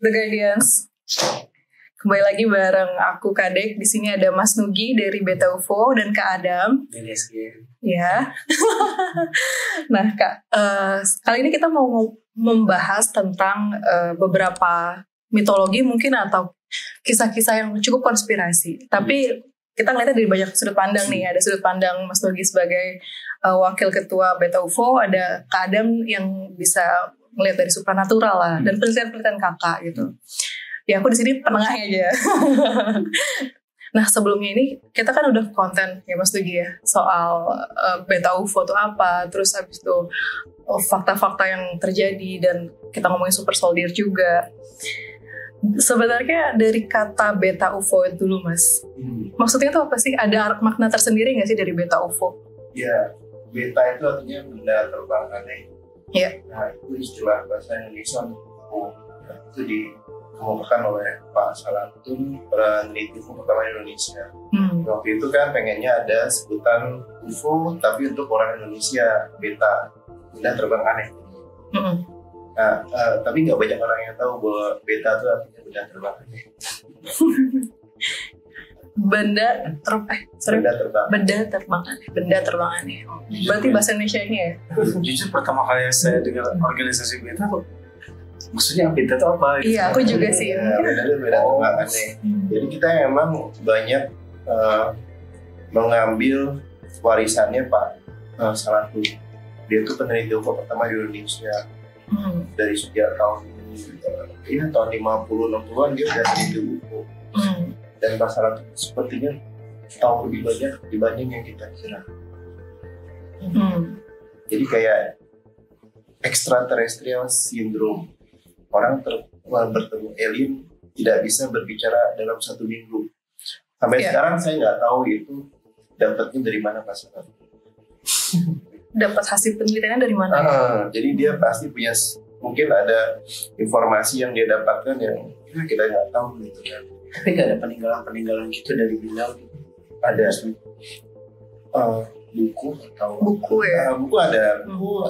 The Guardians. Kembali lagi bareng aku Kadek. Di sini ada Mas Nugi dari Beta UFO dan Kak Adam. Ya. Nah Kak, kali ini kita mau membahas tentang beberapa mitologi mungkin atau kisah-kisah yang cukup konspirasi. Tapi kita ngeliatnya dari banyak sudut pandang nih. Ada sudut pandang Mas Nugi sebagai wakil ketua Beta UFO, ada Kak Adam yang bisa melihat dari supranatural lah, dan penelitian-penelitian kakak gitu. Ya aku di sini penengahnya aja. Nah sebelumnya ini kita kan udah konten ya Mas Nugi ya soal Beta UFO itu apa, terus habis itu fakta-fakta yang terjadi, dan kita ngomongin super soldier juga. Sebenarnya dari kata Beta UFO itu dulu Mas, maksudnya itu apa sih? Ada makna tersendiri nggak sih dari Beta UFO? Ya, beta itu artinya benda terbang aneh. Iya. Nah itu istilah bahasa Indonesia UFO. Itu dikemukakan oleh Pak Salantun, peneliti UFO pertama Indonesia. Waktu itu kan pengennya ada sebutan UFO tapi untuk orang Indonesia, beta, benda terbang aneh. Nah, tapi nggak banyak orang yang tahu bahwa beta itu artinya benda terbang aneh. Benda terbang aneh. Berarti bahasa Indonesia ini ya? Jujur pertama kali saya dengar organisasi beta, maksudnya beta itu apa? Gitu. Iya, aku juga sih. Beda terbang aneh. Jadi kita memang banyak mengambil warisannya Pak Salantun. Dia itu peneliti UFO pertama di Indonesia. Dari sejak tahun 50-60an dia udah peneliti UFO. Dan Pak Salantun sepertinya tahu lebih banyak dibanding yang kita kira. Jadi kayak extraterrestrial syndrome. Orang bertemu alien tidak bisa berbicara dalam 1 minggu. Sampai sekarang saya nggak tahu itu dapatnya dari mana Pak Salantun. Dapat hasil penelitiannya dari mana? Jadi dia pasti punya, mungkin ada informasi yang dia dapatkan yang kita nggak tahu gitu kan. Tapi nggak ada peninggalan gitu dari beliau? Ada buku atau buku ya? Buku ada, buku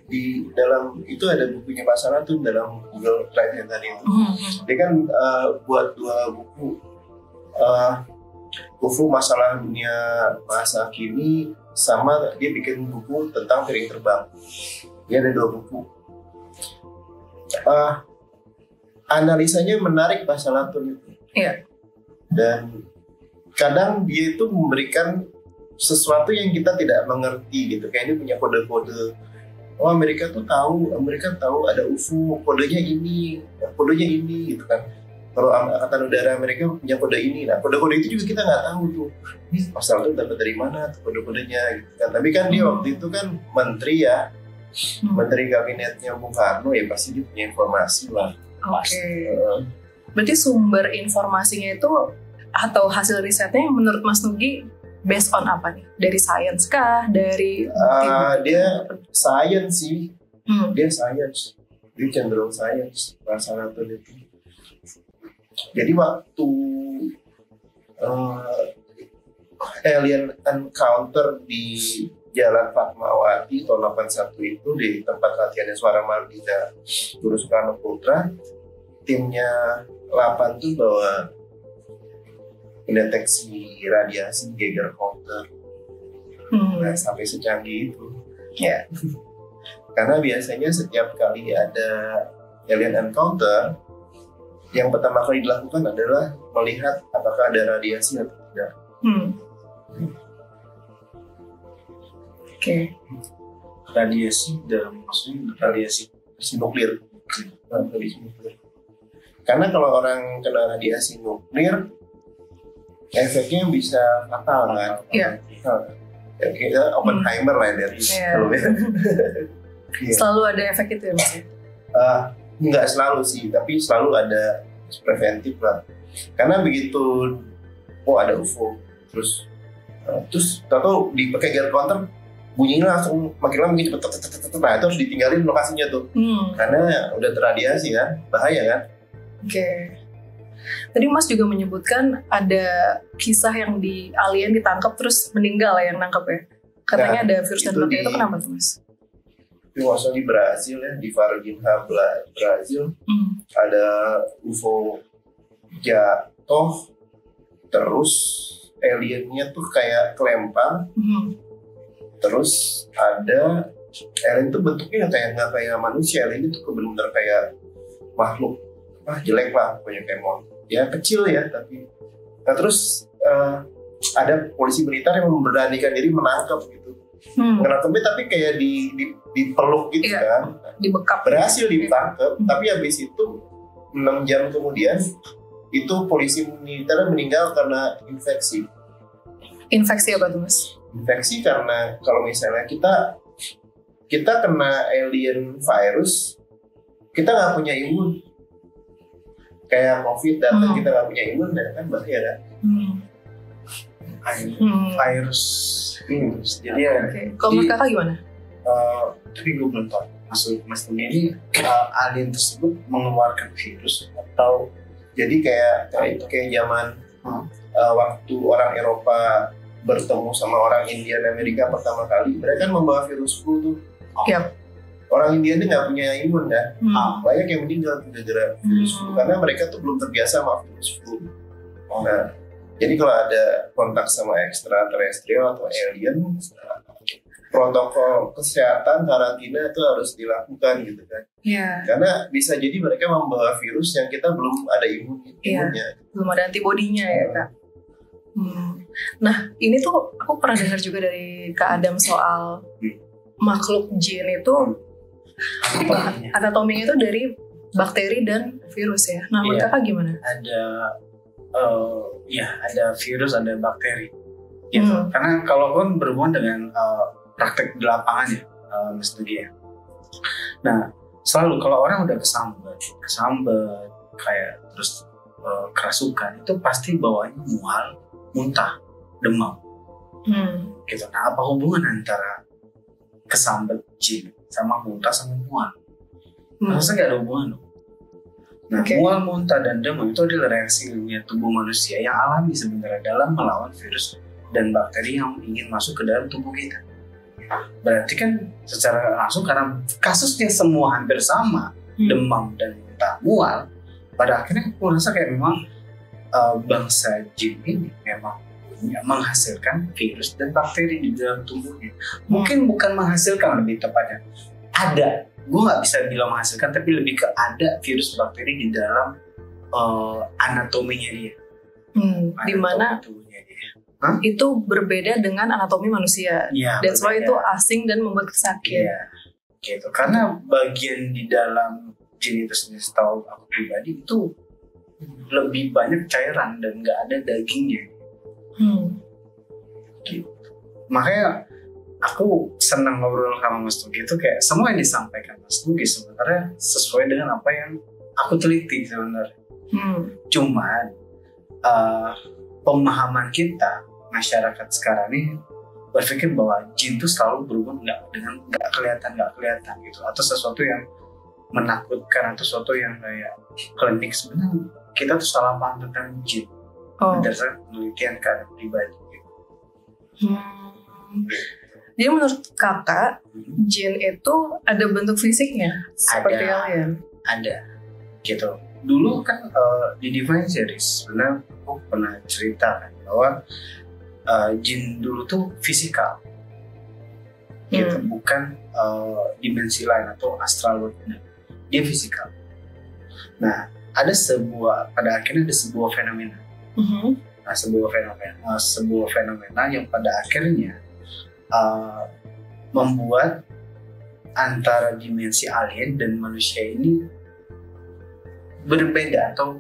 di dalam itu ada bukunya Pak Salantun dalam Google Drive yang tadi itu. Dia kan buat 2 buku, UFO masalah dunia masa kini, sama dia bikin buku tentang piring terbang. Dia ada 2 buku. Analisanya menarik Pak Salantun itu. Iya. Dan kadang dia itu memberikan sesuatu yang kita tidak mengerti gitu. Kayak dia punya kode-kode. Oh Amerika tahu ada UFO, kodenya ini gitu kan. Kalau Angkatan Udara Amerika punya kode ini, nah kode-kode itu juga kita nggak tahu tuh. Ini Pak Salantun dapat dari mana tuh kode-kodenya gitu kan. Tapi kan dia waktu itu kan menteri ya, menteri kabinetnya Bung Karno, ya pasti dia punya informasi lah. Oke. Berarti sumber informasinya itu atau hasil risetnya menurut Mas Nugi based on apa nih? Dari sains kah? Dari dia sains sih. Dia sains. Dia cenderung sains Pak Salantun itu. Jadi waktu alien encounter di Jalan Fatmawati tahun 81 itu di tempat latihannya Suara Mardina Guru Soekarno Putra, timnya 8 tuh bawa mendeteksi radiasi Geiger-Coulter. Nah, sampai secanggih itu. Ya. Karena biasanya setiap kali ada alien encounter, yang pertama kali dilakukan adalah melihat apakah ada radiasi atau tidak. Oke. Radiasi dalam maksudnya radiasi nuklir. Karena kalau orang kena radiasi nuklir, efeknya bisa fatal kan. Iya. Kita Oppenheimer lah dari sebelumnya. Selalu ada efek itu ya Mas? Nggak selalu sih, tapi selalu ada preventif lah. Karena begitu, ada UFO, terus tahu dipakai Geiger-Coulter, bunyinya langsung makin lama makin cepet. Nah itu harus ditinggalin lokasinya tuh, karena udah terradiasi kan, bahaya kan. Oke. Tadi Mas juga menyebutkan ada kisah yang di alien ditangkap terus meninggal ya, yang nangkap ya. Katanya ada virus dan bakteri, itu kenapa tuh Mas? Termasuk di Brazil ya, di Varginha Brazil ada UFO jatuh, terus aliennya tuh kayak kelempar, terus ada alien tuh bentuknya nggak kayak manusia, alien itu benar-benar kayak makhluk jelek lah, pokoknya kayak ya kecil ya tapi. Nah terus ada polisi militer yang memberanikan diri menangkap gitu. Menangkapnya tapi kayak dipeluk gitu kan. Dibekap. Berhasil ditangkap, tapi habis itu 6 jam kemudian itu polisi militer meninggal karena infeksi. Infeksi apa tuh Mas? Infeksi karena kalau misalnya kita kena alien virus, kita nggak punya imun. Kayak COVID datang kita nggak punya imun, kan bahaya kan? Virus. Jadi ya. Kalau menurut kakak gimana? Tapi gue belum tahu. Maksud Mas Tumi ini alien tersebut mengeluarkan virus atau jadi kayak zaman waktu orang Eropa bertemu sama orang India dan Amerika pertama kali, mereka kan membawa virus flu tuh. Orang India ini nggak punya imun kan, banyak yang meninggal gara-gara virus flu karena mereka tuh belum terbiasa sama virus flu. Nah, jadi kalau ada kontak sama ekstraterestrial atau alien, protokol kesehatan karantina itu harus dilakukan gitu kan. Karena bisa jadi mereka membawa virus yang kita belum ada imunnya. Belum ada antibodinya ya Kak. Nah ini tuh aku pernah dengar juga dari Kak Adam soal makhluk jin itu anatominya itu dari bakteri dan virus ya. Nah menurut Kakak gimana? Ada virus, ada bakteri gitu. Karena kalau kan berhubungan dengan praktek di lapangan ya, Mas Tudi ya. Nah, selalu kalau orang udah kesambet kayak terus kerasukan, itu pasti bawaannya mual, muntah, demam. Gitu. Nah, apa hubungan antara kesambet jin sama muntah sama mual? Rasanya nggak ada hubungan loh. Nah, mual, muntah, dan demam itu adalah reaksi ilmiah tubuh manusia yang alami sebenarnya dalam melawan virus dan bakteri yang ingin masuk ke dalam tubuh kita. Berarti kan secara langsung karena kasusnya semua hampir sama, demam dan muntah, mual, pada akhirnya aku rasa kayak memang bangsa jin ini memang menghasilkan virus dan bakteri di dalam tubuhnya. Mungkin bukan menghasilkan, lebih tepatnya ada, gue nggak bisa bilang menghasilkan, tapi lebih ke ada virus bakteri di dalam anatominya dia. Di mana itu berbeda dengan anatomi manusia, dan sebab itu asing dan membuat sakit. Gitu. Karena bagian di dalam jin itu sendiri, setahu aku pribadi itu lebih banyak cairan dan nggak ada dagingnya. Gitu. Makanya aku senang ngobrol sama Mas Tugi itu kayak semua yang disampaikan Mas Tugi sebenarnya sesuai dengan apa yang aku teliti sebenarnya. Cuman pemahaman kita masyarakat sekarang ini berpikir bahwa jin itu selalu berhubungan dengan nggak kelihatan gitu, atau sesuatu yang menakutkan atau sesuatu yang kayak klinik. Sebenarnya kita tuh salah paham tentang jin berdasarkan penelitian kalian pribadi gitu. Jadi menurut kakak jin itu ada bentuk fisiknya seperti alien? Ada gitu. Dulu kan di Divine Series sebenarnya aku pernah cerita kan bahwa jin dulu tuh fisikal gitu, bukan dimensi lain atau astral world. Dia fisikal. Nah, pada akhirnya ada sebuah fenomena. Nah, sebuah fenomena yang pada akhirnya membuat antara dimensi alien dan manusia ini berbeda, atau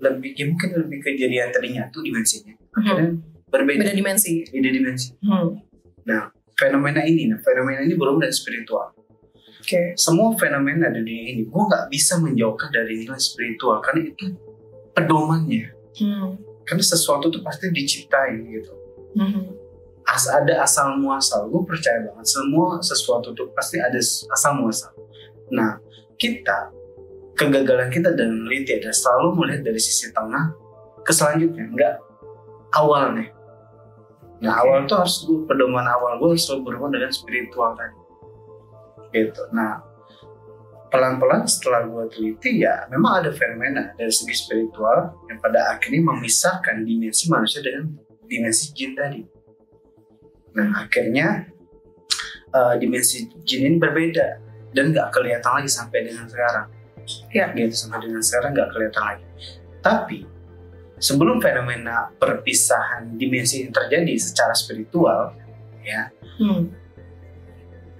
mungkin lebih kejadian tadinya tuh dimensinya akhirnya beda dimensi. Nah, fenomena ini berhubungan dengan spiritual. Semua fenomena di dunia ini gue nggak bisa menjauhkan dari nilai spiritual karena itu pedomannya. Karena sesuatu tuh pasti diciptain gitu. Ada asal muasal. Gue percaya banget semua sesuatu tuh pasti ada asal muasal. Nah, kegagalan kita dalam meneliti adalah selalu melihat dari sisi tengah ke selanjutnya, enggak awalnya. Nah, awal tuh pedoman awal gue harus selalu berhubungan dengan spiritual tadi. gitu. Nah, pelan-pelan setelah gue teliti ya memang ada fenomena dari segi spiritual yang pada akhirnya memisahkan dimensi manusia dengan dimensi jin tadi. Nah, akhirnya dimensi jin ini berbeda dan nggak kelihatan lagi sampai dengan sekarang. Ya. Gitu, sampai dengan sekarang nggak kelihatan lagi. Tapi sebelum fenomena perpisahan dimensi ini terjadi secara spiritual, ya,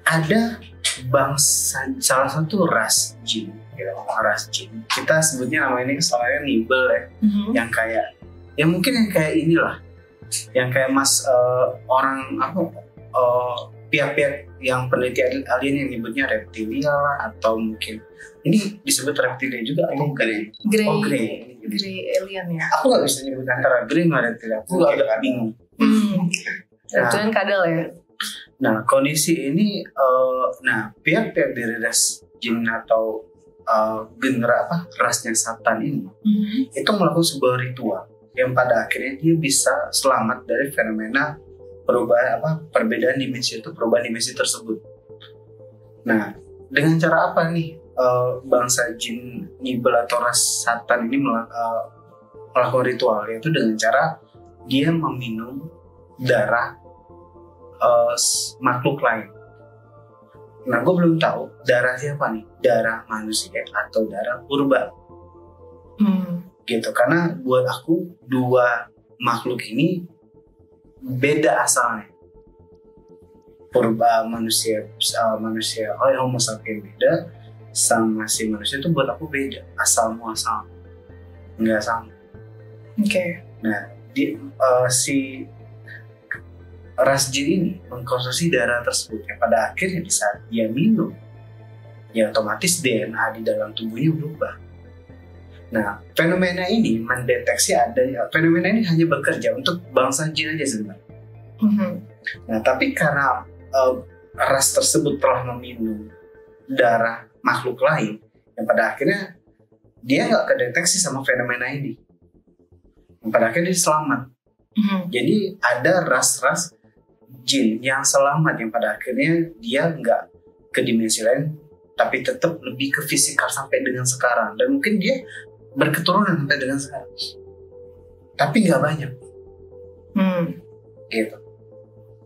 ada bangsa, salah satu ras jin, gitu, ras jin. Kita sebutnya nama ini soalnya Nibel ya, yang kayak, ya mungkin yang kayak inilah, yang kayak orang apa, pihak-pihak yang peneliti alien yang nyebutnya reptilia lah, atau mungkin ini disebut reptilia juga atau Grey. Oh, Grey. Grey alien ya. Aku nggak bisa nyebut antara Grey sama reptilia. Aku agak bingung. Reptilian kadal ya. Nah, kondisi ini, pihak-pihak dari ras jin atau rasnya Satan ini, itu melakukan sebuah ritual yang pada akhirnya dia bisa selamat dari fenomena perbedaan dimensi tersebut. Nah, dengan cara apa nih bangsa jin Nibel atau ras Satan ini melakukan ritual, yaitu dengan cara dia meminum darah makhluk lain. Nah, gue belum tahu darah siapa nih, darah manusia atau darah purba. Gitu, karena buat aku dua makhluk ini beda asalnya. Purba manusia Homo sapiens beda, sama si manusia itu buat aku beda, asal muasal nggak sama. Oke. Nah, si ras jin ini mengkonsumsi darah tersebut yang pada akhirnya bisa dia minum, ya otomatis DNA di dalam tubuhnya berubah. Nah, fenomena ini mendeteksi fenomena ini hanya bekerja untuk bangsa jin aja sebenarnya. Nah, tapi karena ras tersebut telah meminum darah makhluk lain, yang pada akhirnya dia nggak kedeteksi sama fenomena ini, yang pada akhirnya dia selamat. Jadi ada ras-ras jin yang selamat yang pada akhirnya dia nggak ke dimensi lain, tapi tetap lebih ke fisikal sampai dengan sekarang, dan mungkin dia berketurunan sampai dengan sekarang, tapi nggak banyak. Gitu.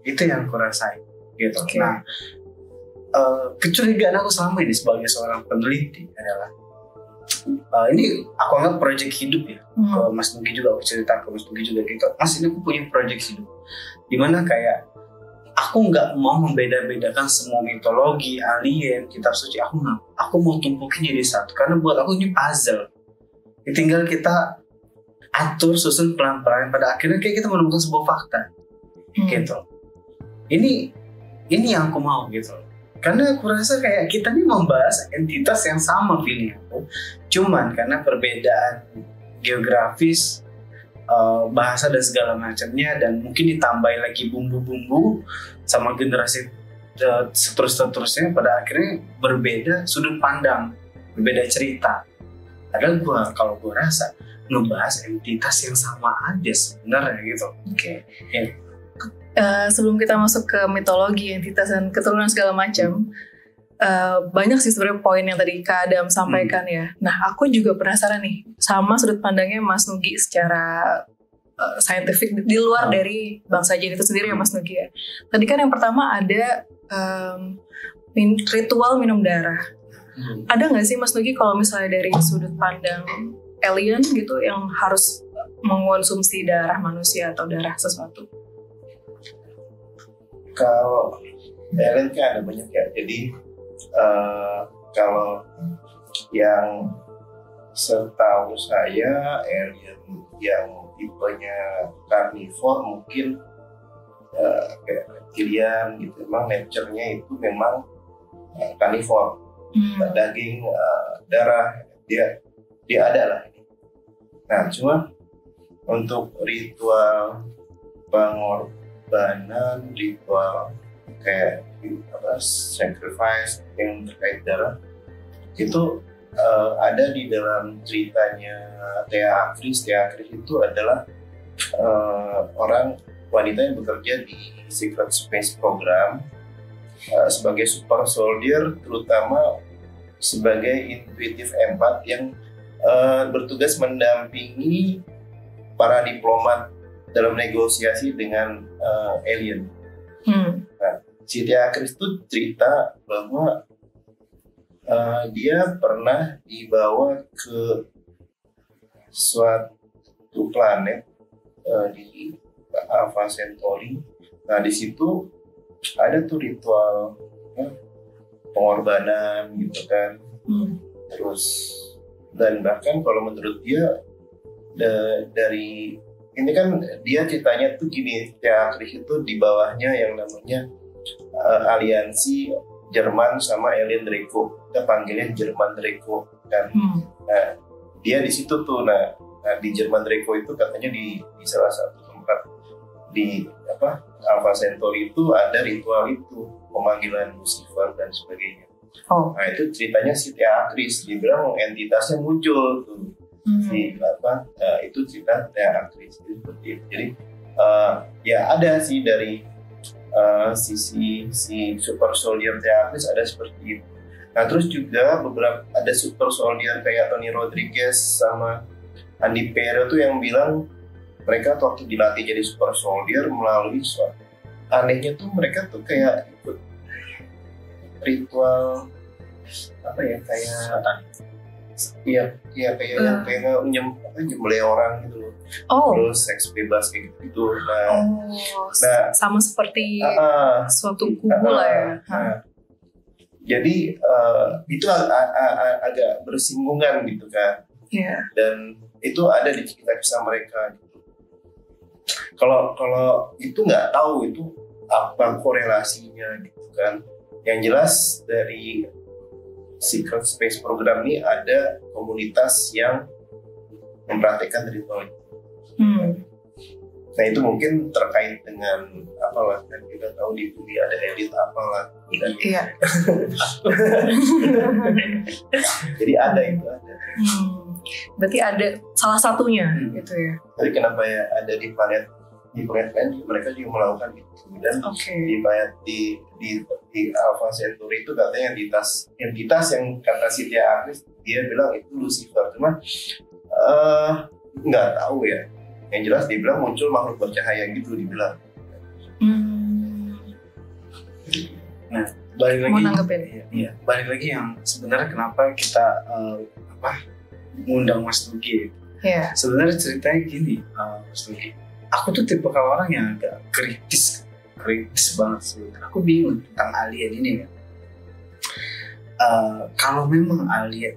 Itu yang aku rasain. Gitu. Okay. Nah, kecurigaan aku selama ini sebagai seorang peneliti adalah ini aku anggap proyek hidup ya. Mas Nugi juga, aku cerita ke Mas Nugi juga gitu. Mas, ini aku punya proyek hidup, dimana kayak aku nggak mau membeda-bedakan semua mitologi, alien, kitab suci. Aku mau tumpukin jadi satu, karena buat aku ini puzzle. Tinggal kita atur, susun pelan-pelan, pada akhirnya kayak kita menemukan sebuah fakta. Gitu. Ini yang aku mau gitu. Karena aku rasa kayak kita ini membahas entitas yang sama feeling aku, cuman karena perbedaan geografis, bahasa dan segala macamnya, dan mungkin ditambahin lagi bumbu-bumbu sama generasi seterusnya, pada akhirnya berbeda sudut pandang, berbeda cerita. Padahal kalau gue rasa ngebahas entitas yang sama aja sebenarnya gitu. Oke. Ya. Sebelum kita masuk ke mitologi, entitas dan keturunan segala macam, banyak sih sebenarnya poin yang tadi Kak Adam sampaikan ya. Nah, aku juga penasaran nih sama sudut pandangnya Mas Nugi secara saintifik di luar dari bangsa jin itu sendiri ya Mas Nugi ya. Tadi kan yang pertama ada ritual minum darah. Ada nggak sih Mas Nugi kalau misalnya dari sudut pandang alien gitu yang harus mengonsumsi darah manusia atau darah sesuatu? Kalau alien kan ada banyak ya. Jadi kalau yang setahu saya alien yang tipenya karnivor mungkin kayak reptilian gitu, memang nature-nya itu memang karnivor. Daging, darah dia ada lah. Nah, cuma untuk ritual pengorbanan, ritual kayak sacrifice yang terkait darah itu ada di dalam ceritanya Thea Akris. Thea Akris itu adalah orang wanita yang bekerja di Secret Space Program sebagai super soldier, terutama sebagai intuitive empath yang bertugas mendampingi para diplomat dalam negosiasi dengan alien. Nah, si Tia Chris itu cerita bahwa dia pernah dibawa ke suatu planet di Alpha Centauri. Nah, di situ ada tuh ritual pengorbanan gitu kan. Terus dan bahkan kalau menurut dia dari ini kan dia ceritanya tuh gini, Tia Chris itu di bawahnya yang namanya aliansi Jerman sama alien Draco. Kita panggilnya Jerman Draco kan. Nah, dia di situ tuh. Nah, di Jerman Draco itu katanya di salah satu tempat di Alpha Centauri itu ada ritual itu, pemanggilan Lucifer dan sebagainya. Nah, itu ceritanya si Tia Chris, dia bilang entitasnya muncul tuh. Itu cerita Tia Chris seperti itu. Jadi ya ada sih dari sisi si super soldier Tia Chris ada seperti itu. Nah, terus juga beberapa ada super soldier kayak Tony Rodriguez sama Andy Perry tuh yang bilang mereka tuh waktu dilatih jadi super soldier melalui suatu anehnya tuh mereka tuh kayak ikut ritual kayak nyembelih orang gitu loh. Terus seks bebas kayak gitu. Nah, sama seperti suatu kubu lah ya. Jadi itu agak bersinggungan gitu kan. Dan itu ada di kisah mereka gitu. Kalau itu nggak tahu itu apa korelasinya gitu kan. Yang jelas dari Secret Space Program ini ada komunitas yang mempraktikkan ritual. Nah, itu mungkin terkait dengan apalah, kan kita tahu di bumi ada elit apalah. Jadi ada itu ada. Berarti ada salah satunya gitu ya. Jadi kenapa ya ada di planet lain mereka juga melakukan itu. Dan di planet di Alpha Centauri itu katanya entitas yang kata si Tia Chris dia bilang itu Lucifer, cuma nggak tahu ya. Yang jelas dia bilang muncul makhluk bercahaya gitu dibilang. Nah, balik lagi yang sebenarnya kenapa kita mengundang Mas Nugi. Sebenarnya ceritanya gini, Mas Nugi. Aku tuh tipe orang yang agak kritis banget sebenarnya. Aku bingung tentang alien ini kan. Kalau memang alien,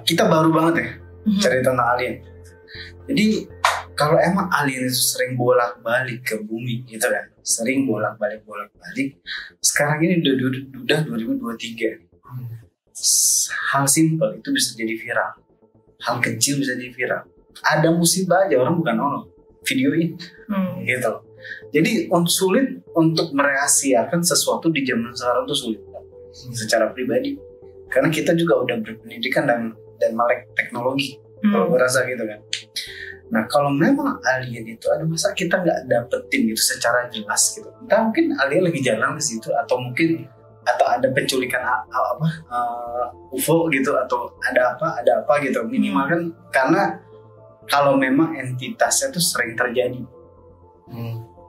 kita baru banget ya cerita tentang alien. Jadi kalau emang alien itu sering bolak-balik ke bumi gitu kan, sering bolak-balik. Sekarang ini udah 2023. Hal simpel itu bisa jadi viral. Hal kecil bisa jadi viral. Ada musibah aja orang bukan videoin gitu. Jadi sulit untuk merahasiakan sesuatu di zaman sekarang tuh sulit secara pribadi. Karena kita juga udah berpendidikan dan melek teknologi. Kalau gue rasa gitu kan. Nah, kalau memang alien itu ada, masa kita nggak dapetin gitu secara jelas gitu. Entah mungkin alien lagi jalan ke situ atau ada penculikan UFO gitu, atau ada apa gitu. Minimal kan, karena kalau memang entitasnya tuh sering terjadi.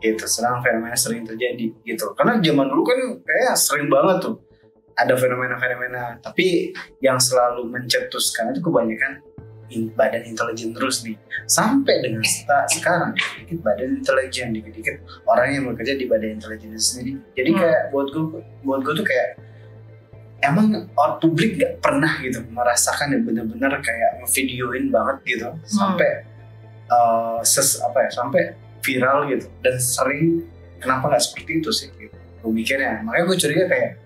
Gitu, fenomena sering terjadi gitu. Karena zaman dulu kan kayak sering banget tuh ada fenomena-fenomena, tapi yang selalu mencetuskan itu kebanyakan badan intelijen terus nih, sampai dengan sekarang dikit badan intelijen, dikit orang yang bekerja di badan intelijen sendiri. Jadi kayak buat gue tuh kayak emang orang publik nggak pernah gitu merasakan yang benar-benar kayak ngevideoin banget gitu sampai sampai viral gitu, dan sering kenapa nggak seperti itu sih gitu. Gue mikirnya, makanya gue curiga kayak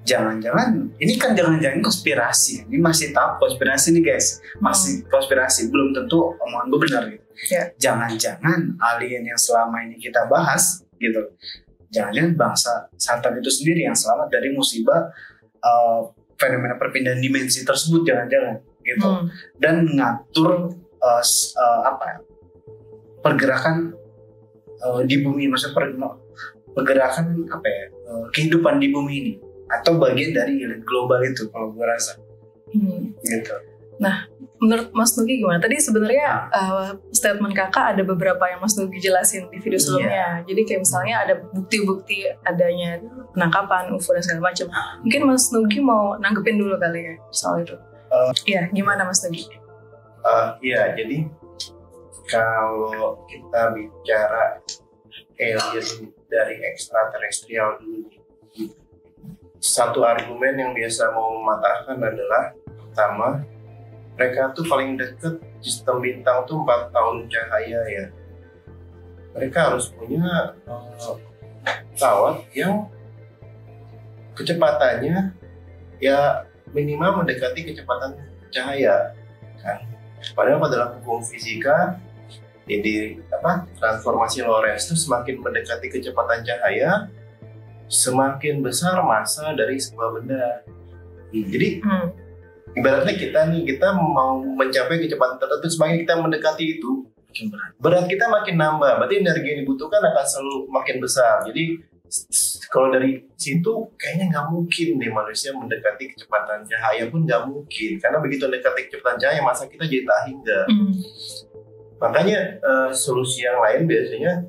jangan-jangan konspirasi. Ini masih tahap konspirasi nih guys, masih konspirasi, belum tentu omongan gue benar gitu. Jangan-jangan alien yang selama ini kita bahas gitu, jangan-jangan bangsa Satan itu sendiri yang selamat dari musibah fenomena perpindahan dimensi tersebut, jangan-jangan gitu. Dan ngatur pergerakan di bumi, maksudnya pergerakan kehidupan di bumi ini atau bagian dari elit global itu kalau gue rasa. Gitu. Nah, menurut Mas Nugi gimana? Tadi sebenarnya statement kakak ada beberapa yang Mas Nugi jelasin di video sebelumnya. Jadi kayak misalnya ada bukti-bukti adanya penangkapan UFO dan segala macam. Mungkin Mas Nugi mau nanggepin dulu kali ya soal itu. Iya, gimana Mas Nugi? Iya, jadi kalau kita bicara alien dari ekstraterestrial dulu, satu argumen yang biasa mau mematahkan adalah pertama, mereka tuh paling deket sistem bintang tuh 4 tahun cahaya ya. Mereka harus punya pesawat yang kecepatannya ya minimal mendekati kecepatan cahaya kan. Padahal pada dalam hukum fisika transformasi Lorentz itu semakin mendekati kecepatan cahaya semakin besar massa dari sebuah benda. Jadi ibaratnya kita mau mencapai kecepatan tertentu, semakin kita mendekati itu berat kita makin nambah, berarti energi yang dibutuhkan akan selalu makin besar. Jadi kalau dari situ kayaknya nggak mungkin nih manusia mendekati kecepatan cahaya pun nggak mungkin, karena begitu mendekati kecepatan cahaya masa kita jadi tak hingga. Makanya solusi yang lain biasanya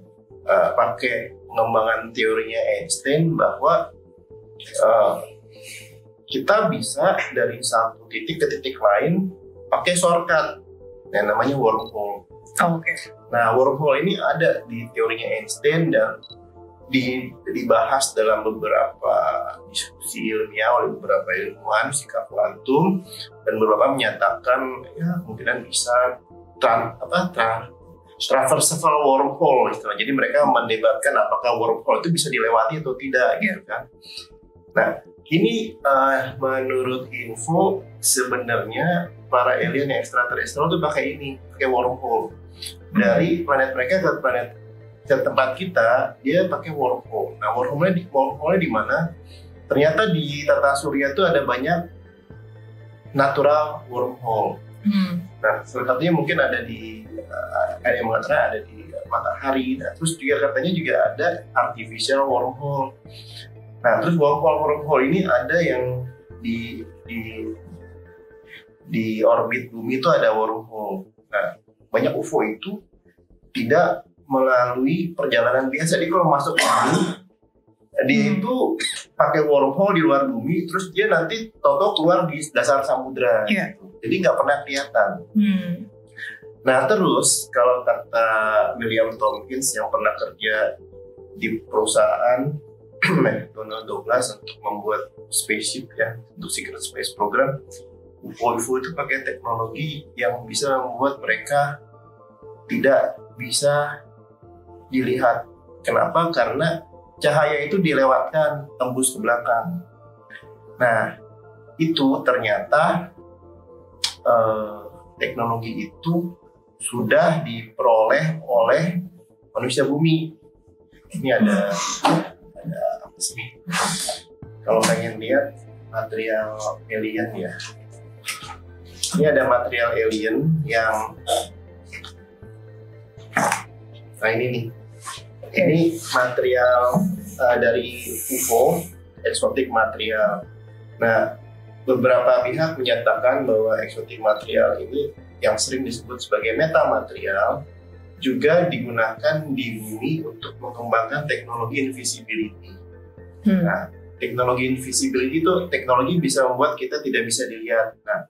pakai pengembangan teorinya Einstein bahwa kita bisa dari satu titik ke titik lain pakai shortcut yang namanya wormhole. Nah, wormhole ini ada di teorinya Einstein dan dibahas dalam beberapa diskusi ilmiah oleh beberapa ilmuwan fisika kuantum, dan beberapa menyatakan ya kemungkinan bisa traversable wormhole istilah. Jadi mereka mendebatkan apakah wormhole itu bisa dilewati atau tidak gitu kan. Nah, ini menurut info sebenarnya para alien ekstraterestrial itu pakai wormhole dari planet mereka ke planet ke tempat kita, dia pakai wormhole. Nah, wormhole di mana? Ternyata di tata surya itu ada banyak natural wormhole. Nah, salah satunya mungkin ada yang mengatakan ada di matahari. Nah, terus juga katanya juga ada artificial wormhole. Nah, terus wormhole ini ada yang di orbit bumi itu ada wormhole. Nah, banyak UFO itu tidak melalui perjalanan biasa. Jadi kalau masuk ke bumi, dia itu pakai wormhole di luar bumi, terus dia nanti toto keluar di dasar samudra. Gitu. Jadi nggak pernah kelihatan. Nah, terus kalau kata William Tompkins yang pernah kerja di perusahaan McDonnell Douglas untuk membuat spaceship ya, untuk Secret Space Program, UFO itu pakai teknologi yang bisa membuat mereka tidak bisa dilihat. Kenapa? Karena cahaya itu dilewatkan tembus ke belakang. Nah, itu ternyata teknologi itu sudah diperoleh oleh manusia bumi. Ini ada apa sih? Kalau pengen lihat material alien ya. Ini ada material alien yang ini nih. Ini material dari UFO, eksotik material. Nah, beberapa pihak menyatakan bahwa eksotik material ini yang sering disebut sebagai metamaterial juga digunakan di bumi untuk mengembangkan teknologi invisibility. Nah, teknologi invisibility itu teknologi bisa membuat kita tidak bisa dilihat. Nah,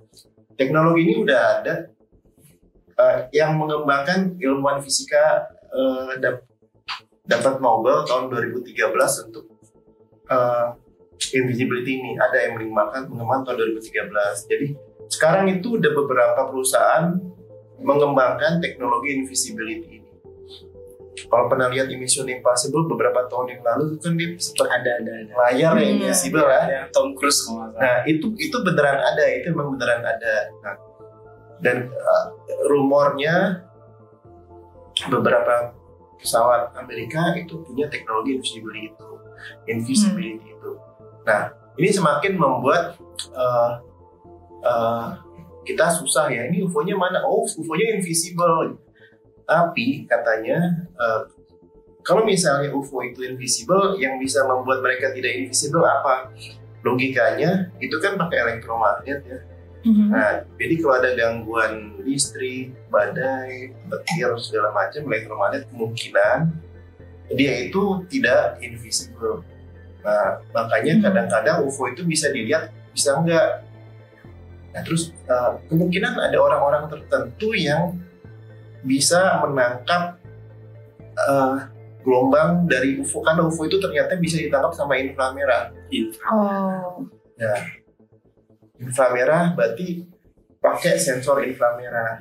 teknologi ini udah ada yang mengembangkan ilmuwan fisika dapat Nobel tahun 2013 untuk invisibility ini. Ada yang mengembangkan tahun 2013. Jadi sekarang itu udah beberapa perusahaan mengembangkan teknologi invisibility ini. Kalau pernah lihat Mission Impossible beberapa tahun yang lalu kan dia sempat ada layar yang invisible ya, Tom Cruise. Nah itu beneran ada, itu memang beneran ada. Nah, dan rumornya beberapa pesawat Amerika itu punya teknologi invisibility itu. Nah, ini semakin membuat kita susah ya. Ini UFO-nya mana? Oh, UFO-nya invisible. Tapi katanya kalau misalnya UFO itu invisible, yang bisa membuat mereka tidak invisible apa? Logikanya itu kan pakai elektromagnet ya. Nah, jadi kalau ada gangguan listrik, badai, petir segala macam, elektromagnet, kemungkinan dia itu tidak invisible. Nah, makanya kadang-kadang UFO itu bisa dilihat, bisa enggak. Nah, terus kemungkinan ada orang-orang tertentu yang bisa menangkap gelombang dari UFO, karena UFO itu ternyata bisa ditangkap sama inframerah. Ya, inframerah berarti pakai sensor inframerah.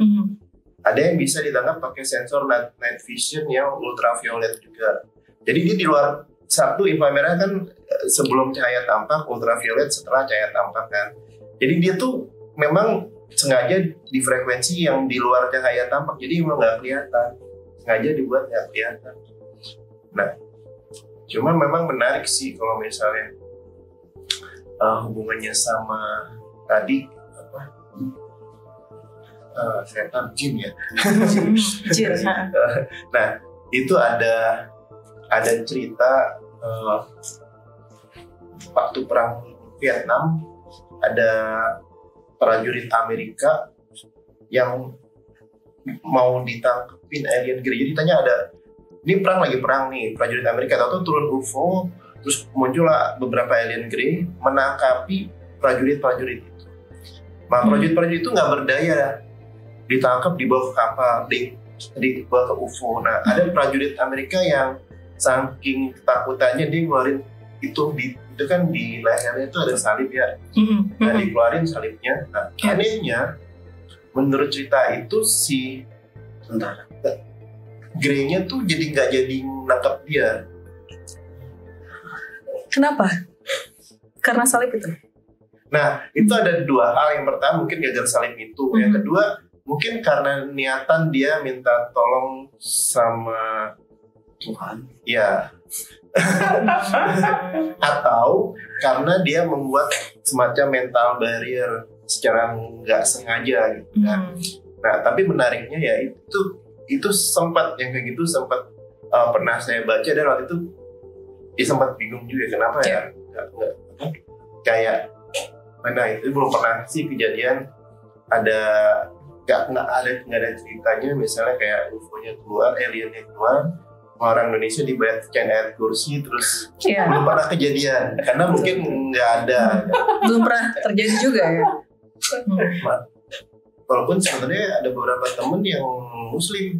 Ada yang bisa ditangkap pakai sensor night vision yang ultraviolet juga. Jadi dia di luar, satu inframerah kan sebelum cahaya tampak, ultraviolet setelah cahaya tampak kan. Jadi dia tuh memang sengaja di frekuensi yang di luar cahaya tampak, jadi emang nggak kelihatan, sengaja dibuat nggak kelihatan. Nah, cuma memang menarik sih kalau misalnya hubungannya sama tadi apa? Setan jin ya. Jin. Nah, itu ada cerita waktu perang Vietnam, ada prajurit Amerika yang mau ditangkepin alien grey. Jadi tanya ini lagi perang nih, prajurit Amerika tahu turun UFO, terus muncullah beberapa alien grey menangkapi prajurit itu. Nah, prajurit itu nggak berdaya, ditangkap dibawa ke kapal, dibawa ke UFO. Nah, ada prajurit Amerika yang saking ketakutannya dia ngeluarin itu kan di lehernya itu ada salib ya. Nah, dikeluarin salibnya. Nah, anehnya menurut cerita itu si Grey-nya tuh nggak jadi nangkap dia. Kenapa? Karena salib itu. Nah, itu ada dua hal. Yang pertama mungkin gagal salib itu. Yang kedua mungkin karena niatan dia minta tolong sama Tuhan. Ya. Atau karena dia membuat semacam mental barrier secara nggak sengaja gitu kan. Nah, tapi menariknya ya itu sempat yang kayak gitu sempat pernah saya baca, dan waktu itu sempat bingung juga kenapa ya nggak kayak mana itu belum pernah sih kejadian nggak ada ceritanya misalnya kayak UFO-nya keluar, aliennya keluar, orang Indonesia dibacain ayat kursi terus belum pernah kejadian karena mungkin nggak ada, belum pernah terjadi juga ya. Walaupun sebenarnya ada beberapa temen yang Muslim,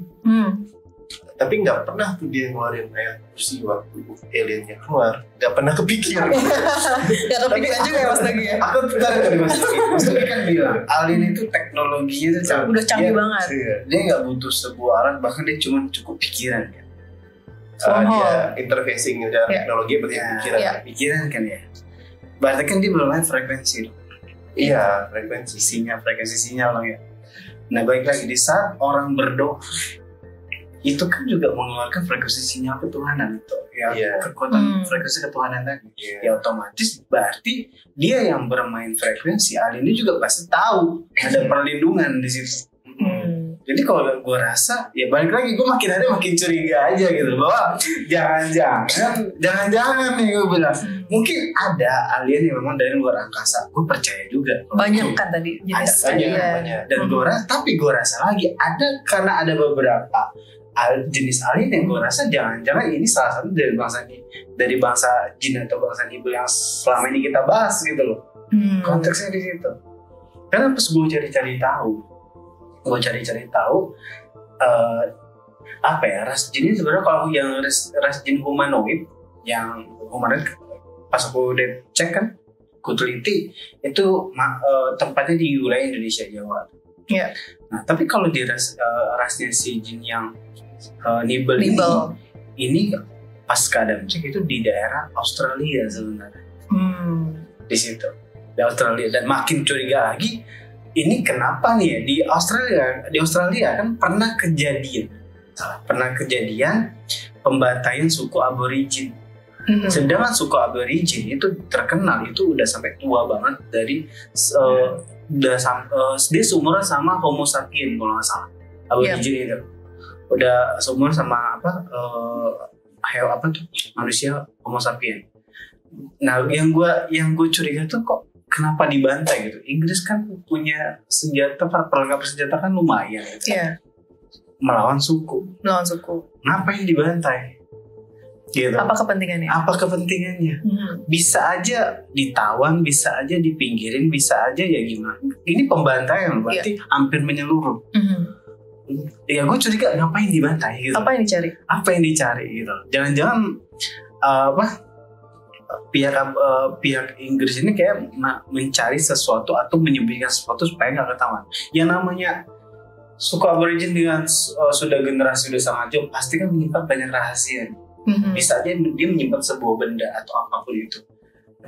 tapi nggak pernah tuh dia ngeluarin ayat kursi waktu aliennya keluar, nggak pernah kepikiran. Nggak kepikiran juga ya Mas Nagi ya. Aku tertarik dari Mas Nagi kan bilang alien itu teknologinya itu udah canggih banget. Dia nggak butuh sebuah alat, bahkan dia cuma cukup pikiran kan. Dia interfacing dengan teknologi berarti pikiran kan ya. Berarti kan dia belum ada frekuensi. Iya, frekuensi sinyal loh ya. Nah, baik lagi di saat orang berdoa itu kan juga mengeluarkan frekuensi sinyal ketuhanan itu ya, kekuatan frekuensi ketuhanan tadi. Ya otomatis berarti dia yang bermain frekuensi, alien ini juga pasti tahu ada perlindungan di situ. Jadi kalau gue rasa ya balik lagi gue makin curiga aja gitu bahwa jangan-jangan nih gue bilang mungkin ada alien yang memang dari luar angkasa. Gue percaya juga banyak kan tadi jenis banyak. Dan tapi gue rasa lagi karena ada beberapa jenis alien yang gue rasa jangan-jangan ini salah satu dari bangsa jin atau bangsa nibel yang selama ini kita bahas gitu loh. Konteksnya di situ. Karena pas gue cari-cari tahu apa ya, ras jin ini sebenarnya kalau yang ras jin humanoid pas aku udah cek kan, aku teliti itu tempatnya di wilayah Indonesia Jawa. Yeah. Nah tapi kalau di rasnya si jin yang nibel ini pas keadaan cek itu di daerah Australia sebenarnya. Di situ di Australia, dan makin curiga lagi. Ini kenapa nih ya di Australia kan pernah kejadian pembantaian suku aborigin. Sedangkan suku aborigin itu terkenal itu udah sampai tua banget dari dia seumuran sama Homo sapien kalau nggak salah. Aborigin itu udah seumuran sama manusia Homo sapien. Nah, yang gue curiga tuh kok kenapa dibantai gitu. Inggris kan punya senjata, perlengkapan senjata kan lumayan gitu. Iya. Melawan suku. Ngapain dibantai? Gitu. Apa kepentingannya? Bisa aja ditawan, bisa aja dipinggirin, bisa aja ya gimana. Ini pembantaian berarti hampir menyeluruh. Ya gue curiga ngapain dibantai gitu. Apa yang dicari gitu. Jangan-jangan pihak Inggris ini kayak mencari sesuatu atau menyembunyikan sesuatu supaya nggak ketahuan. Yang namanya suku aborigin dengan sudah generasi udah sangat jauh pasti kan menyimpan banyak rahasia. Bisa aja dia menyimpan sebuah benda atau apapun itu.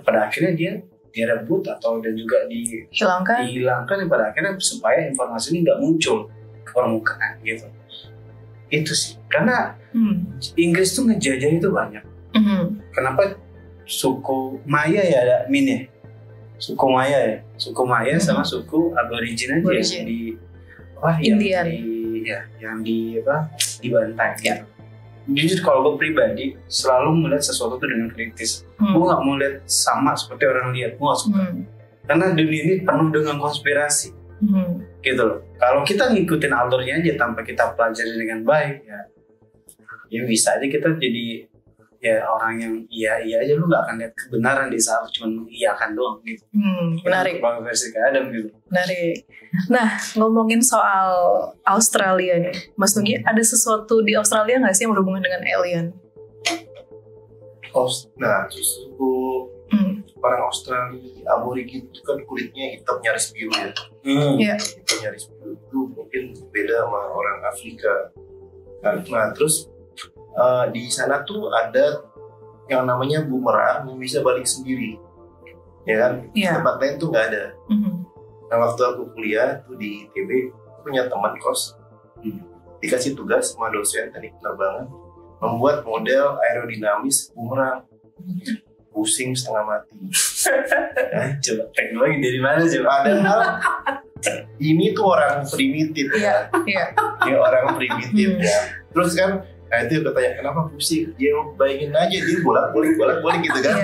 Pada akhirnya dia direbut atau dan juga dihilangkan pada akhirnya supaya informasi ini nggak muncul ke permukaan gitu. Itu sih karena Inggris tuh ngejajah itu banyak. Kenapa suku Maya ya ada suku Maya sama suku aborigin aja yang di Indian yang dibantai gitu. Jujur kalau gue pribadi selalu melihat sesuatu itu dengan kritis. Gue nggak mau lihat sama seperti orang lihat, gue nggak suka. Karena dunia ini penuh dengan konspirasi, gitu loh. Kalau kita ngikutin alurnya aja tanpa kita pelajari dengan baik, ya bisa aja kita jadi orang yang iya aja, lu nggak akan lihat kebenaran di saat cuma mengiyakan doang gitu. Menarik. Bang versi Adam gitu. Menarik. Nah, ngomongin soal Australia nih, Mas Nugi, ada sesuatu di Australia nggak sih yang berhubungan dengan alien? Nah, suku orang Australia aborigin itu kan kulitnya hitam nyaris biru ya. Hitam nyaris biru itu mungkin beda sama orang Afrika. Nah, terus di sana tuh ada yang namanya bumerang yang bisa balik sendiri, ya kan? Tempat lain tuh nggak ada. Nah, waktu aku kuliah tuh di ITB, punya teman kos, dikasih tugas sama dosen teknik penerbangan membuat model aerodinamis bumerang. Pusing setengah mati. Coba teknologi dari mana sih? Padahal ini tuh orang primitif ya. Ini orang primitif ya. Terus kan, nah itu katanya kenapa pusing? Ya bayangin aja dia bolak-balik gitu kan.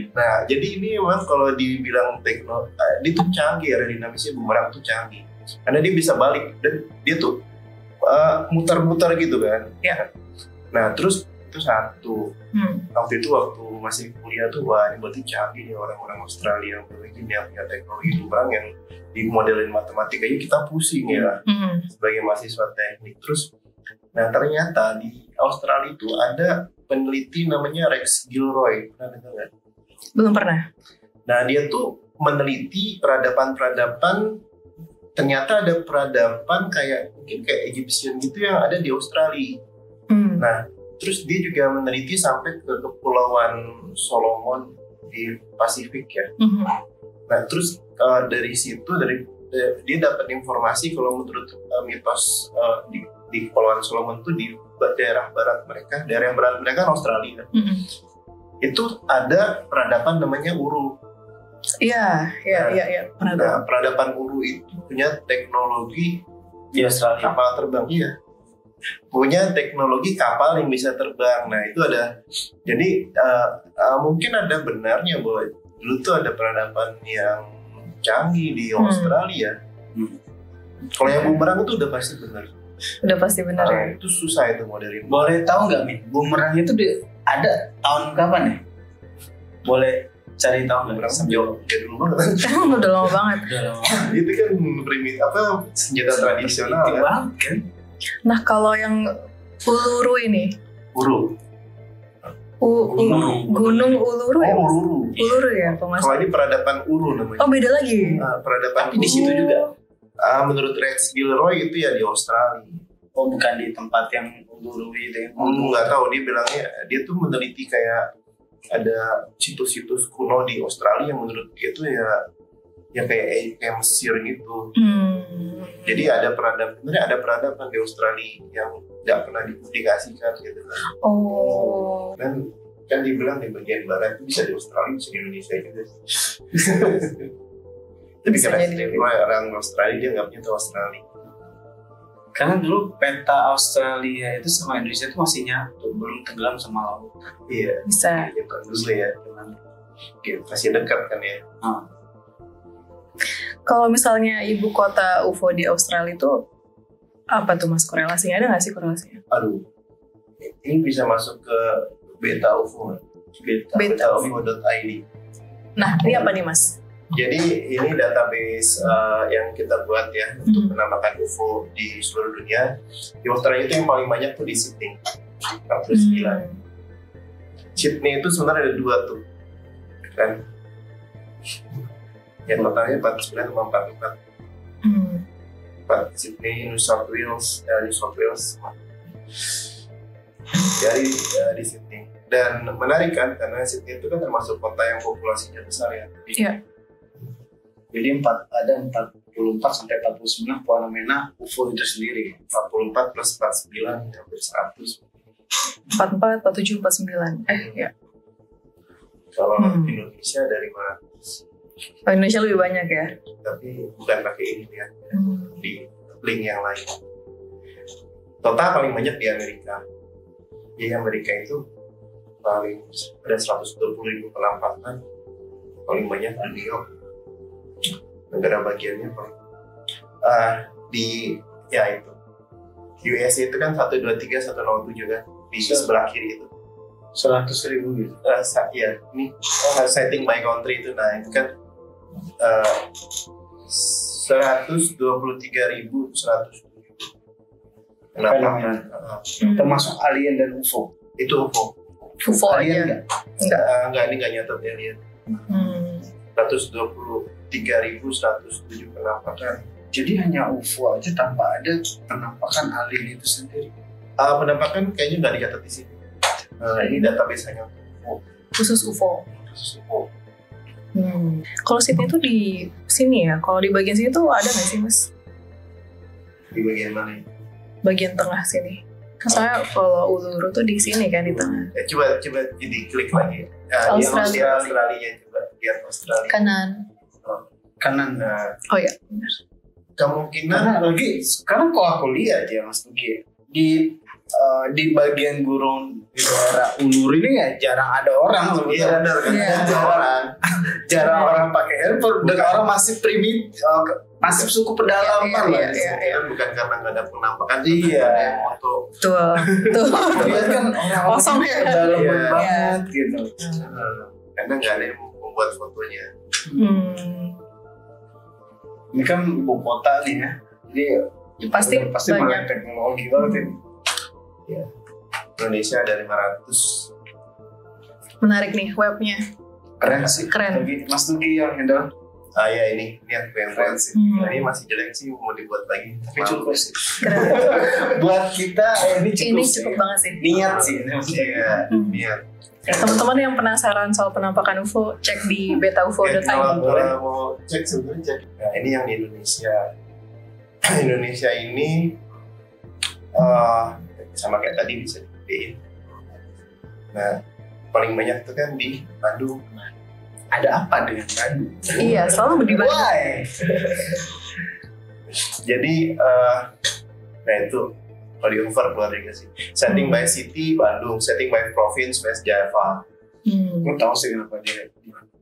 Nah, jadi ini memang kalau dibilang teknologi, dia tuh canggih, aerodinamisnya bumerang tuh canggih. Karena dia bisa balik dan dia tuh muter-muter gitu kan. Nah, terus itu satu. Waktu masih kuliah tuh, wah ini berarti canggih nih orang-orang Australia yang punya teknologi bumerang yang dimodelin matematika aja kita pusing ya sebagai mahasiswa teknik. Terus, nah ternyata di Australia itu ada peneliti namanya Rex Gilroy, pernah dengar nggak? Belum pernah. Nah dia tuh meneliti peradaban-peradaban, ternyata ada peradaban mungkin kayak Egyptian gitu yang ada di Australia. Nah, terus dia juga meneliti sampai ke Kepulauan Solomon di Pasifik ya. Nah, terus dari situ dia dapat informasi kalau menurut mitos di Kepulauan Solomon itu di daerah barat mereka kan Australia. Itu ada peradaban namanya Uru. Iya. Nah, peradaban Uru itu punya teknologi di Australia kapal terbang. Iya. Punya teknologi kapal yang bisa terbang. Nah itu ada. Jadi mungkin ada benarnya bahwa dulu tuh ada peradaban yang canggih di Australia. Kalau yang bumerang itu udah pasti benar. Udah pasti benar ya. Itu susah itu modelin. Boleh tahu nggak Min? Bumerang itu ada tahun kapan ya? Boleh cari tahu nggak? Jauh dulu banget. Udah lama banget. Itu kan senjata tradisional banget kan. Nah kalau yang Uluru ini, Gunung Uluru ya? Uluru ya, kalau ini peradaban Uru namanya. Oh beda lagi. Peradaban Uru. Di situ juga. Menurut Rex Gilroy itu ya di Australia. Oh bukan di tempat yang Uluru itu ya? Nggak tahu, dia bilangnya dia tuh meneliti kayak ada situs-situs kuno di Australia yang menurut dia tuh ya kayak Mesir gitu. Jadi ada peradaban di Australia yang tidak pernah dipublikasikan gitu kan. Dan kan dibilang di bagian barat itu bisa di Australia, bisa di Indonesia juga. Tapi karena orang Australia dia nggak punya tahu Australia. Karena dulu peta Australia itu sama Indonesia itu masih nyatu, belum tenggelam sama laut. Iya. Bisa. Ya kan dulu ya. Oke, masih dekat kan ya. Kalau misalnya ibu kota UFO di Australia itu apa tuh Mas korelasinya? Ada nggak sih korelasinya? Aduh, ini bisa masuk ke Beta UFO. betaufo.id. Nah, ini apa nih Mas? Jadi ini database yang kita buat ya untuk penampakan UFO di seluruh dunia. Di Australia itu yang paling banyak tuh di Sydney, 49. Sydney itu sebenarnya ada 2 tuh, kan? Yang totalnya 49 sama 44. Sydney, New South Wales. Dari di Sydney. Dan menarik kan, karena Sydney itu kan termasuk kota yang populasinya besar ya. Iya. Jadi ada 44 sampai 49 fenomena UFO itu sendiri. 44 plus 49 hampir 100. 44, 47, 49. Ya. Kalau Indonesia dari 500. Indonesia lebih banyak ya. Tapi bukan pakai ini ya. Di link yang lain. Total paling banyak di Amerika. Di Amerika itu paling ada 120.000 penampakan. Paling banyak di New York. Negara bagiannya paling di ya itu USA itu kan 123 107 kan di sebelah kiri itu 100.000 gitu. Ya ini setting by country itu, nah itu kan 123.107 fenomena termasuk alien dan UFO. Itu UFO. UFO aja enggak ini nggak nyatet alien. 123.107 penampakan. Jadi hanya UFO aja tanpa ada penampakan alien itu sendiri. Penampakan kayaknya nggak dicatat di sini. Ini database hanya UFO. Khusus UFO. Kalau Sydney itu di sini ya. Kalau di bagian sini tuh ada nggak sih Mas? Di bagian mana? Bagian tengah sini. Kan saya kalau Uluru tuh di sini kan di tengah. Coba jadi klik lagi. Australia. Australia coba lihat Australia. Kanan. Nah, oh ya benar. Kemungkinan lagi sekarang kalau aku lihat ya Mas Nugi di bagian gurun di daerah Uluru ini ya jarang ada orang. Iya benar kan. Jarang orang pakai handphone dan orang masih primitif, masih suku pedalaman lah. Iya. Bukan karena nggak ada penampakan. Iya. Tuh. Lihat kan kosong ya. Pedalaman banget gitu. Karena nggak ada yang membuat fotonya. Ini kan ibu kota nih ya, jadi pasti banyak teknologi banget ini. Ya. Indonesia ada 500. Menarik nih webnya. Keren sih. Keren. Mas Nugi yang handle. Ya ini aku yang keren sih. Ini masih jelek sih, mau dibuat lagi. Tapi cukup sih. Keren. Buat kita ini cukup banget sih. Niat sih. Iya, niat. Teman-teman yang penasaran soal penampakan UFO, cek di betaufo.id. Kalau mau cek sebenarnya cek. Nah, ini yang di Indonesia. Indonesia ini sama kayak tadi bisa digedein. Nah, paling banyak itu kan di Bandung. Ada apa dengan Bandung? Iya, selalu di Bandung. Jadi, nah itu kalau di over keluar juga sih. Setting by city Bandung, setting by province West Java. Gue tahu sih kenapa dia.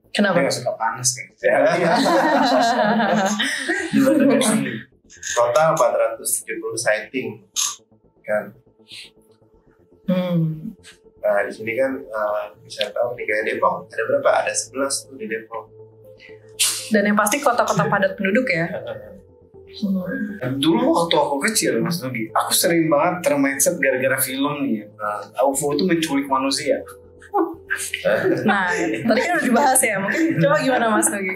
Kenapa? Dia nggak suka panas kayak. Di Bandung sih. Total 470 sighting, kan. Nah di sini kan bisa tahu nih kayak Depok ada berapa? Ada 11 tuh di Depok. Dan yang pasti kota-kota padat penduduk ya. Dulu waktu aku kecil Mas Nugi, aku sering banget termindset gara-gara film nih. UFO itu menculik manusia. Nah, tadi kan udah dibahas ya. Mungkin coba gimana Mas Nugi?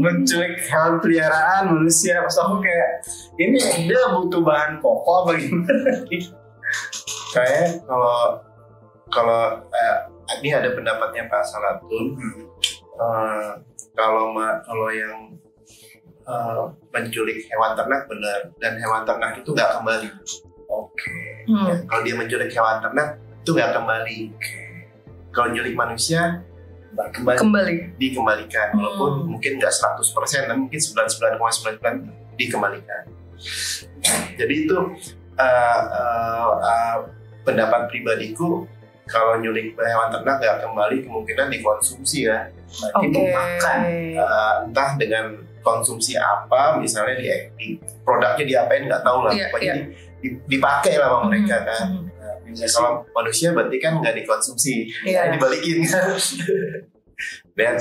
Menculik hewan peliharaan manusia. Pas aku kayak ini dia butuh bahan pokok apa gimana? Kayak kalau ini ada pendapatnya Pak Salatun. Kalau yang menculik hewan ternak benar, dan hewan ternak itu nggak kembali. Oke. Ya, kalau dia menculik hewan ternak itu nggak kembali. Kalau menculik manusia dikembalikan, walaupun mungkin nggak 100%, dan mungkin 99,99 dikembalikan. Jadi itu pendapat pribadiku, kalau nyulik hewan ternak nggak kembali, kemungkinan dikonsumsi ya. Berarti dimakan, entah dengan konsumsi apa, misalnya produknya diapain nggak tahu lah, pokoknya dipakai lah sama mereka kan. Kalau manusia berarti kan nggak dikonsumsi, dibalikin kan. Dan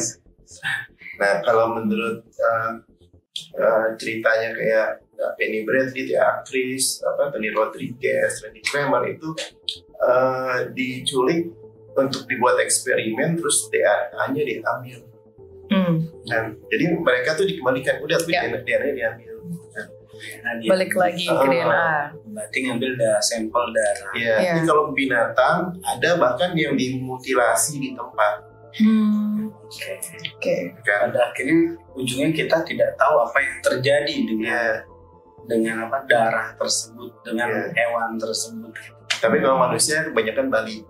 nah kalau menurut ceritanya kayak Penny Bradley, aktris, Tony Rodriguez, Randy Kramer itu diculik untuk dibuat eksperimen, terus DNA-nya diambil. Nah, jadi mereka tuh dikembalikan, udah tuh DNA diambil. Balik lagi ke DNA. Berarti ngambil sampel darah. Iya. Jadi kalau binatang ada bahkan yang dimutilasi di tempat. Oke. Pada akhirnya ujungnya kita tidak tahu apa yang terjadi dengan darah tersebut, dengan hewan tersebut. Tapi kalau manusia kebanyakan Bali.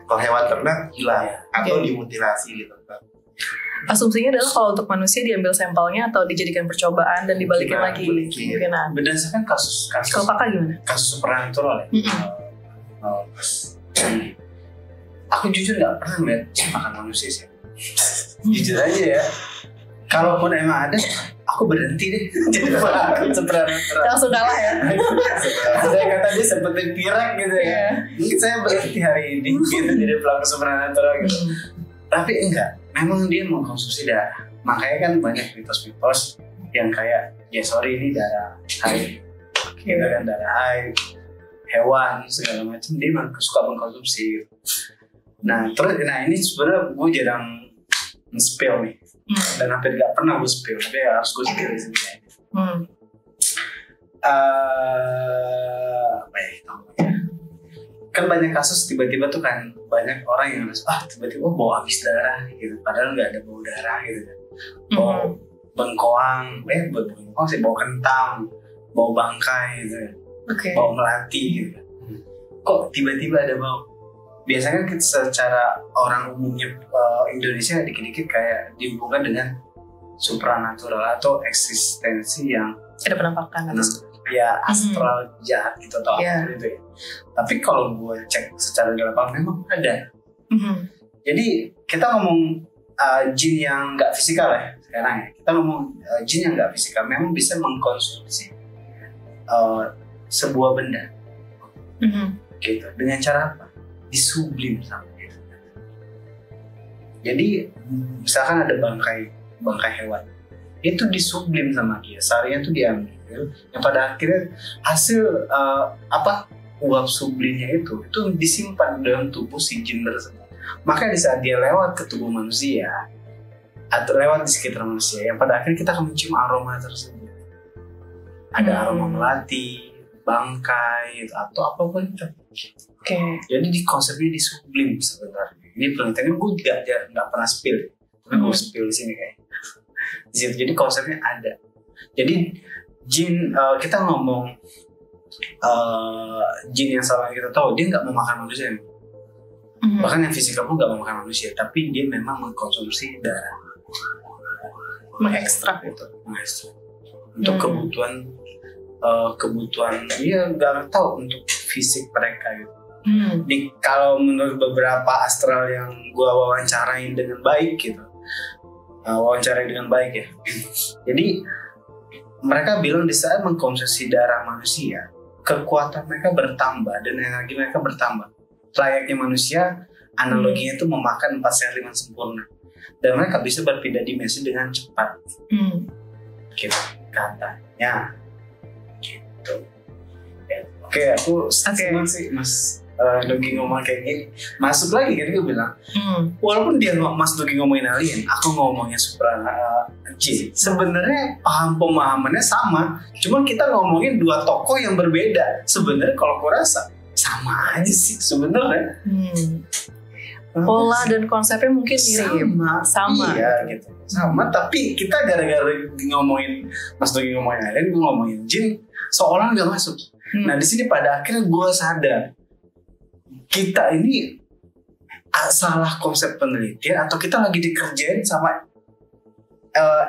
Kalau hewan ternak hilang atau dimutilasi di tempat. Asumsinya adalah kalau untuk manusia diambil sampelnya atau dijadikan percobaan dan dibalikin lagi kemungkinan. Berdasarkan kasus. Kalau kakak gimana? Kasus supernatural ya. Aku jujur nggak pernah melihat makan manusia sih. Jujur aja ya. Kalaupun emang ada, aku berhenti deh. Jadi supernatural. Langsung kalah ya. Saya kata dia seperti pirek gitu ya. Mungkin saya berhenti hari ini gitu jadi pelaku supernatural gitu. Tapi enggak. Memang dia mengkonsumsi darah. Makanya kan banyak mitos-mitos yang kayak, ya sorry ini darah haid, gitu kan, darah haid, hewan segala macam, dia suka mengkonsumsi. Nah ini sebenarnya gue jarang nge-spill nih, dan hampir gak pernah gue spill, tapi ya harus gue spill di sini. Apa ya namanya? Kan banyak kasus tiba-tiba tuh kan banyak orang yang tiba-tiba bau habis darah gitu, padahal nggak ada bau darah gitu kan, bau bengkoang, bau kentang, bau bangkai gitu, bau melati gitu. Kok tiba-tiba ada bau? Biasanya kan secara orang umumnya Indonesia dikit-dikit kayak dihubungkan dengan supranatural atau eksistensi yang ada penampakan ya astral jahat gitu atau apa gitu ya. Tapi kalau gue cek secara di lapangan memang ada. Jadi kita ngomong jin yang nggak fisikal ya sekarang ya. Kita ngomong jin yang nggak fisikal memang bisa mengkonsumsi sebuah benda. Gitu. Dengan cara apa? Disublim sama dia. Jadi misalkan ada bangkai hewan, itu disublim sama dia, sarinya tuh diambil, yang pada akhirnya hasil uap sublimnya itu disimpan dalam tubuh si jin tersebut. Maka di saat dia lewat ke tubuh manusia atau lewat di sekitar manusia, yang pada akhirnya kita akan mencium aroma tersebut. Ada aroma melati, bangkai atau apapun itu. Jadi di konsepnya disublim sebenarnya. Ini penelitiannya gue nggak pernah spill, tapi gue spill di sini kayak. Di situ. Jadi konsepnya ada. Jadi jin, kita ngomong jin yang sama kita tahu dia nggak mau makan manusia. Bahkan yang fisikal pun nggak mau makan manusia, tapi dia memang mengkonsumsi darah, mengekstrak itu, untuk kebutuhan dia nggak tahu untuk fisik mereka gitu. Kalau menurut beberapa astral yang gue wawancarain dengan baik gitu, ya. Jadi mereka bilang di saat mengkonsumsi darah manusia, kekuatan mereka bertambah dan energi mereka bertambah. Layaknya manusia, analoginya itu memakan 4 sel dengan sempurna, dan mereka bisa berpindah dimensi dengan cepat. Gitu katanya. Gitu. Oke, aku senang sih Mas Dogi ngomong kayak gini. Masuk lagi kan gue bilang, walaupun dia Mas Dogi ngomongin alien, aku ngomongnya jin. Sebenarnya pemahamannya sama, cuman kita ngomongin 2 tokoh yang berbeda. Sebenarnya kalau aku rasa sama aja sih sebenarnya. Pola dan konsepnya mungkin mirip. Sama. Iya gitu. Sama, tapi kita gara-gara ngomongin Mas Dogi ngomongin alien, gue ngomongin jin, seolah nggak masuk. Nah di sini pada akhirnya gue sadar kita ini salah konsep penelitian, atau kita lagi dikerjain sama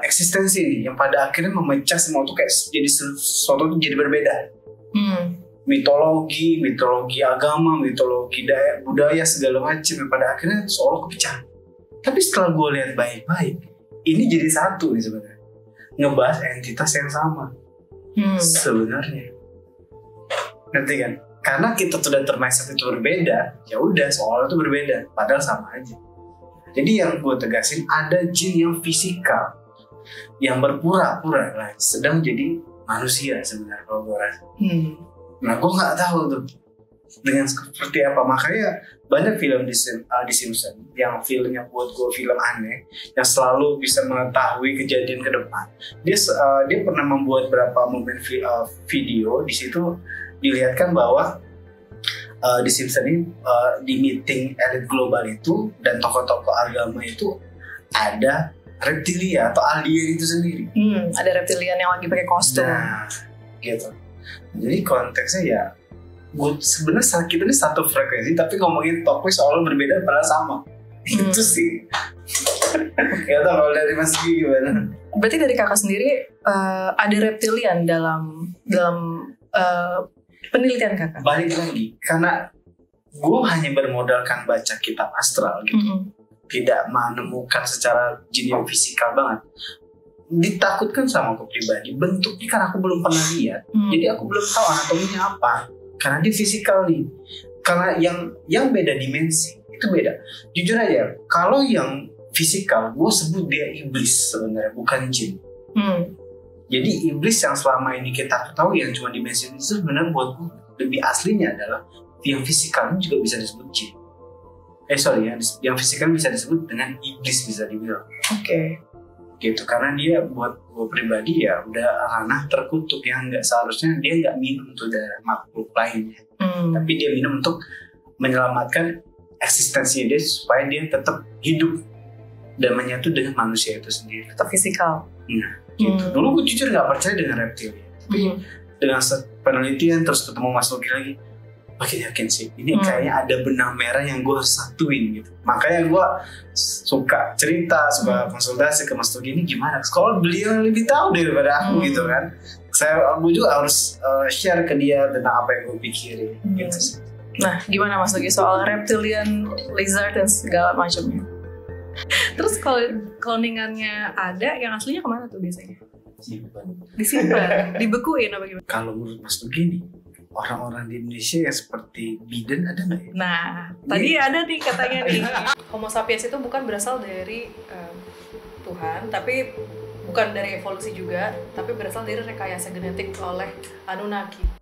eksistensi nih yang pada akhirnya memecah semua tuh kayak jadi sesuatu tuh jadi berbeda. Mitologi agama, mitologi budaya segala macam yang pada akhirnya seolah kepecah. Tapi setelah gue lihat baik-baik, ini jadi satu nih sebenarnya, ngebahas entitas yang sama sebenarnya. Ngerti kan? Karena kita sudah termindset itu berbeda, ya udah soalnya itu berbeda, padahal sama aja. Jadi yang gue tegasin, ada jin yang fisikal, yang berpura-pura lah, sedang jadi manusia sebenarnya kalau gue rasa. Nah gue nggak tahu tuh dengan seperti apa. Makanya banyak film di Simpson yang filmnya buat gue film aneh, yang selalu bisa mengetahui kejadian ke depan. Dia pernah membuat beberapa momen video di situ dilihatkan bahwa di Simpson ini di meeting elit global itu dan tokoh-tokoh agama itu ada reptilia atau alien itu sendiri. Ada reptilian yang lagi pakai kostum. Nah, gitu. Jadi konteksnya ya, sebenarnya kita ini satu frekuensi, tapi ngomongin topik soalnya berbeda padahal sama. Itu sih. Gak tau kalau dari Mas Gi gimana? Berarti dari kakak sendiri ada reptilian dalam penelitian kakak? Balik lagi, karena gue hanya bermodalkan baca kitab astral gitu. Tidak menemukan secara jin yang fisikal banget. Ditakutkan sama aku pribadi, bentuknya kan aku belum pernah lihat, jadi aku belum tahu anatominya apa. Karena dia fisikal nih. Karena yang beda dimensi itu beda. Jujur aja, kalau yang fisikal, gue sebut dia iblis sebenarnya, bukan jin. Jadi iblis yang selama ini kita tahu yang cuma dimensi itu sebenarnya buat gue lebih aslinya adalah yang fisikal ini juga bisa disebut jin. Yang fisikal bisa disebut dengan iblis, bisa dibilang. Oke. Gitu, karena dia buat gue pribadi ya udah ranah terkutuk yang nggak seharusnya dia nggak minum tuh dari makhluk lainnya, tapi dia minum untuk menyelamatkan eksistensi dia supaya dia tetap hidup dan menyatu dengan manusia itu sendiri. Tetap fisikal. Nah, gitu. Dulu gue jujur nggak percaya dengan reptil, tapi dengan penelitian terus ketemu Mas Nugi lagi, makin yakin sih ini kayaknya ada benang merah yang gue harus satuin gitu. Makanya gue suka cerita, suka konsultasi ke Mas Nugi, ini gimana? Kalau beliau lebih tahu daripada aku gitu kan. Gue juga harus share ke dia tentang apa yang gue pikirin gitu sih. Nah, gimana Mas Nugi soal reptilian, lizard dan segala macamnya? Terus kalau cloningannya ada, yang aslinya kemana tuh biasanya? Disimpan, dibekuin apa gimana? Kalau menurut Mas Nugi nih, orang-orang di Indonesia yang seperti Biden ada nggak ya? Nah, tadi ada nih katanya nih, Homo sapiens itu bukan berasal dari Tuhan, tapi bukan dari evolusi juga, tapi berasal dari rekayasa genetik oleh Anunnaki.